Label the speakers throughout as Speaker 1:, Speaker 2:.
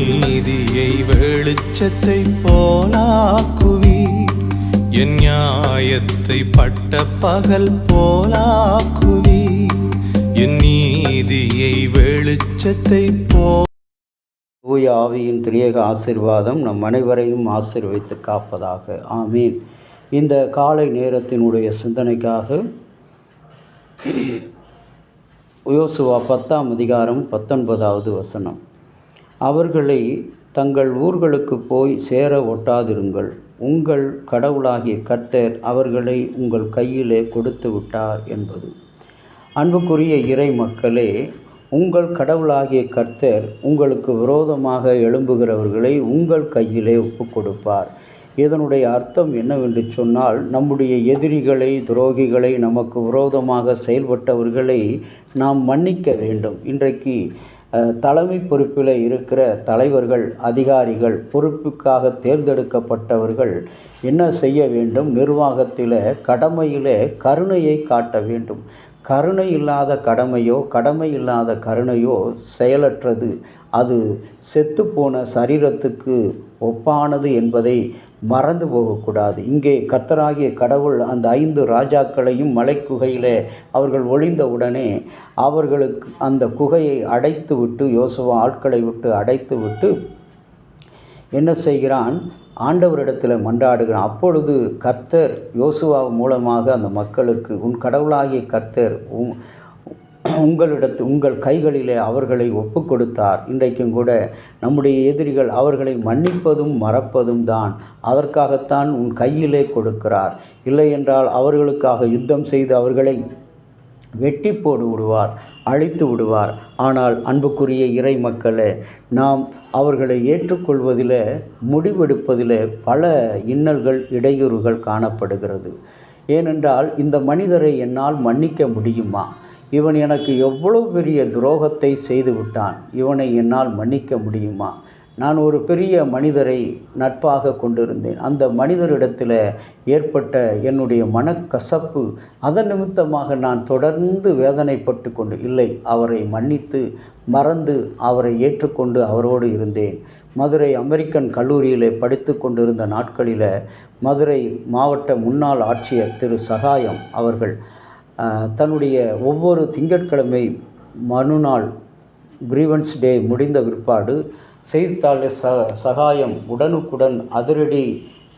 Speaker 1: நீதியை வெளிச்சத்தை போலாக்குவீர், என் நியாயத்தை பட்ட பகல் போலாக்குவீர், என் நீதியை வெளிச்சத்தை
Speaker 2: தூய ஆவியின் திரியேக ஆசீர்வாதம் நம் அனைவரையும் ஆசீர்வதித்து காப்பதாக. ஆமீன். இந்த காலை நேரத்தினுடைய சிந்தனைக்காக யோசுவா 10ஆம் அதிகாரம் 19வது வசனம். அவர்களை தங்கள் ஊர்களுக்கு போய் சேர ஒட்டாதிருங்கள், உங்கள் கடவுளாகிய கர்த்தர் அவர்களை உங்கள் கையிலே கொடுத்து விட்டார் என்பது. அன்புக்குரிய இறை மக்களே, உங்கள் கடவுளாகிய கர்த்தர் உங்களுக்கு விரோதமாக எழும்புகிறவர்களை உங்கள் கையிலே ஒப்புக் கொடுப்பார். இதனுடைய அர்த்தம் என்னவென்று சொன்னால், நம்முடைய எதிரிகளை, துரோகிகளை, நமக்கு விரோதமாக செயல்பட்டவர்களை நாம் மன்னிக்க வேண்டும். இன்றைக்கு தலைமை பொறுப்பில் இருக்கிற தலைவர்கள், அதிகாரிகள், பொறுப்புக்காக தேர்ந்தெடுக்கப்பட்டவர்கள் என்ன செய்ய வேண்டும்? நிர்வாகத்தில், கடமையில் கருணையை காட்ட வேண்டும். கருணை இல்லாத கடமையோ, கடமை இல்லாத கருணையோ செயலற்றது. அது செத்துப்போன சரீரத்துக்கு ஒப்பானது என்பதை மறந்து போகக்கூடாது. இங்கே கர்த்தராகிய கடவுள் அந்த 5 ராஜாக்களையும் மலைக்குகையில் அவர்கள் ஒளிந்தவுடனே அவர்களுக்கு அந்த குகையை அடைத்து விட்டு, யோசுவா ஆட்களை விட்டு அடைத்து விட்டு என்ன செய்கிறான்? ஆண்டவரிடத்தில் மன்றாடுகிறான். அப்பொழுது கர்த்தர் யோசுவா மூலமாக அந்த மக்களுக்கு, உன் கடவுளாகிய கர்த்தர் உங்கள் கைகளிலே அவர்களை ஒப்பு கொடுத்தார். இன்றைக்கும் கூட நம்முடைய எதிரிகள் அவர்களை மன்னிப்பதும் மறப்பதும் தான். அதற்காகத்தான் உன் கையிலே கொடுக்கிறார். இல்லை என்றால் அவர்களுக்காக யுத்தம் செய்து அவர்களை வெட்டி போடு விடுவார், அழித்து விடுவார். ஆனால் அன்புக்குரிய இறை மக்களே, நாம் அவர்களை ஏற்றுக்கொள்வதில், முடிவெடுப்பதில் பல இன்னல்கள், இடையூறுகள் காணப்படுகிறது. ஏனென்றால், இந்த மனிதரை என்னால் மன்னிக்க முடியுமா? இவன் எனக்கு எவ்வளோ பெரிய துரோகத்தை செய்து விட்டான், இவனை என்னால் மன்னிக்க முடியுமா? நான் ஒரு பெரிய மனிதரை நட்பாக கொண்டிருந்தேன். அந்த மனிதரிடத்தில் ஏற்பட்ட என்னுடைய மனக்கசப்பு, அதன் நிமித்தமாக நான் தொடர்ந்து வேதனைப்பட்டு கொண்டு இல்லை, அவரை மன்னித்து மறந்து அவரை ஏற்றுக்கொண்டு அவரோடு இருந்தேன். மதுரை அமெரிக்கன் கல்லூரியிலே படித்து கொண்டிருந்த நாட்களில் மதுரை மாவட்ட முன்னாள் ஆட்சியர் திரு சகாயம் அவர்கள் தன்னுடைய ஒவ்வொரு திங்கட்கிழமை மறுநாள் கிரீவன்ஸ் டே முடிந்த பிற்பாடு செய்தித்தாளில் சகாயம் உடனுக்குடன் அதிரடி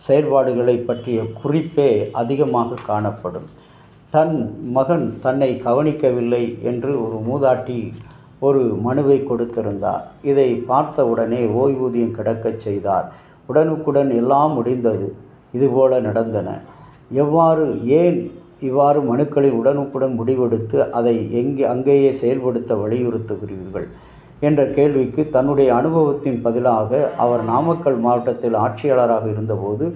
Speaker 2: செயல்பாடுகளை பற்றிய குறிப்பே அதிகமாக காணப்படும். தன் மகன் தன்னை கவனிக்கவில்லை என்று ஒரு மூதாட்டி ஒரு மனுவை கொடுத்திருந்தார். இதை பார்த்தவுடனே ஓய்வூதியம் கிடைக்கச் செய்தார். உடனுக்குடன் எல்லாம் முடிந்தது. இதுபோல நடந்தன. ஏன் இவ்வாறு மனுக்களில் உடனுக்குடன் முடிவெடுத்து அதை அங்கேயே செயல்படுத்த வலியுறுத்துகிறீர்கள் என்ற கேள்விக்கு தன்னுடைய அனுபவத்தின் பதிலாக, அவர் நாமக்கல் மாவட்டத்தில் ஆட்சியாளராக இருந்தபோது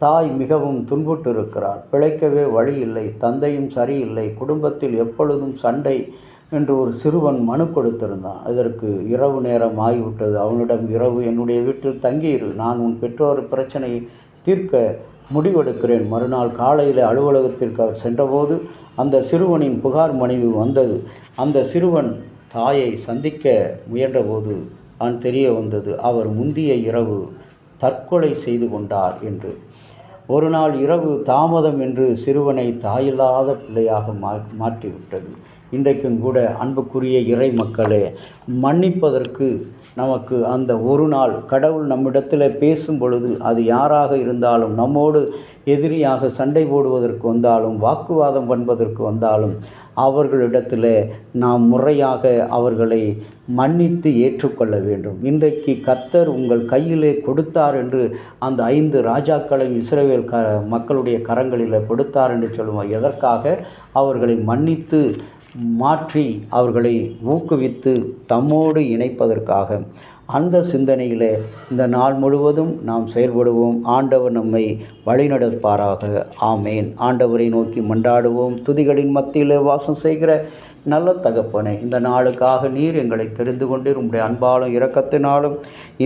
Speaker 2: தாய் மிகவும் துன்புற்று இருக்கிறார், பிழைக்கவே வழி இல்லை, தந்தையும் சரியில்லை, குடும்பத்தில் எப்பொழுதும் சண்டை என்று ஒரு சிறுவன் மனு கொடுத்திருந்தான். இதற்கு இரவு நேரம் ஆகிவிட்டது. அவனிடம், இரவு என்னுடைய வீட்டில் தங்கியிரு, நான் உன் பெற்றோர் பிரச்சனையை தீர்க்க முடிவெடுக்கிறேன். மறுநாள் காலையில் அலுவலகத்திற்கு அவர் சென்றபோது அந்த சிறுவனின் புகார் மனைவி வந்தது. அந்த சிறுவன் தாயை சந்திக்க முயன்றபோது தான் தெரிய வந்தது, அவர் முந்திய இரவு தற்கொலை செய்து கொண்டார் என்று. ஒரு நாள் இரவு தாமதம் என்று சிறுவனை தாயில்லாத பிள்ளையாக மாற்றிவிட்டது. இன்றைக்கும் கூட அன்புக்குரிய இறை மக்களே, மன்னிப்பதற்கு நமக்கு அந்த ஒரு நாள் கடவுள் நம்மிடத்தில் பேசும் பொழுது, அது யாராக இருந்தாலும், நம்மோடு எதிரியாக சண்டை போடுவதற்கு வந்தாலும், வாக்குவாதம் பண்ணுவதற்கு வந்தாலும், அவர்களிடத்தில் நாம் முறையாக அவர்களை மன்னித்து ஏற்றுக்கொள்ள வேண்டும். இன்றைக்கு கர்த்தர் உங்கள் கையிலே கொடுத்தார் என்று அந்த 5 ராஜாக்களையும் இஸ்ரவேல் மக்களுடைய கரங்களில் கொடுத்தார் என்று சொல்லுவோம். எதற்காக? அவர்களை மன்னித்து மாற்றி அவர்களை ஊக்குவித்து தம்மோடு இணைப்பதற்காக. அந்த சிந்தனையில் இந்த நாள் முழுவதும் நாம் செயல்படுவோம். ஆண்டவர் நம்மை வழிநடப்பாராக. ஆமேன். ஆண்டவரை நோக்கி மன்றாடுவோம். துதிகளின் மத்தியில் வாசம் செய்கிற நல்ல தகப்பனே, இந்த நாளுக்காக நீர் எங்களை தெரிந்து கொண்டு உம்முடைய அன்பாலும் இரக்கத்தினாலும்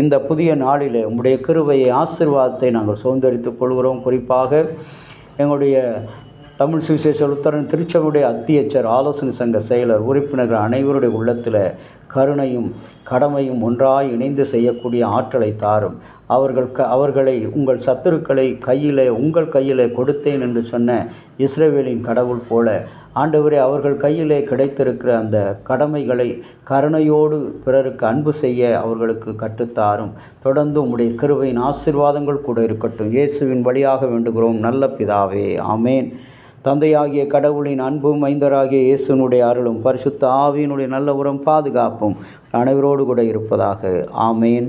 Speaker 2: இந்த புதிய நாளில் உம்முடைய கிருபையை, ஆசீர்வாதத்தை நாங்கள் சுதந்தரித்துக் கொள்கிறோம். குறிப்பாக எங்களுடைய தமிழ் சுவிசேஷ லுத்தரன் திருச்சபையுடைய அத்தியட்சர், ஆலோசனை சங்க செயலர், உறுப்பினர்கள் அனைவருடைய உள்ளத்தில் கருணையும் கடமையும் ஒன்றாய் இணைந்து செய்யக்கூடிய ஆற்றலை தாரும். அவர்களை உங்கள் சத்துருக்களை உங்கள் கையிலே கொடுத்தேன் என்று சொன்ன இஸ்ரவேலின் கடவுள் போல ஆண்டவரே, அவர்கள் கையிலே கிடைத்திருக்கிற அந்த கடமைகளை கருணையோடு பிறருக்கு அன்பு செய்ய அவர்களுக்கு கற்றுத்தாரும். தொடர்ந்து உம்முடைய கிருபையின் ஆசீர்வாதங்கள் கூட இருக்கட்டும். இயேசுவின் வழியாக வேண்டுகிறோம் நல்ல பிதாவே, ஆமேன். தந்தையாகிய கடவுளின் அன்பும் மைந்தராகிய இயேசுனுடைய அருளும் பரிசுத்த ஆவியினுடைய நல்ல உரம் பாதுகாப்பும் அனைவரோடு கூட இருப்பதாக. ஆமேன்.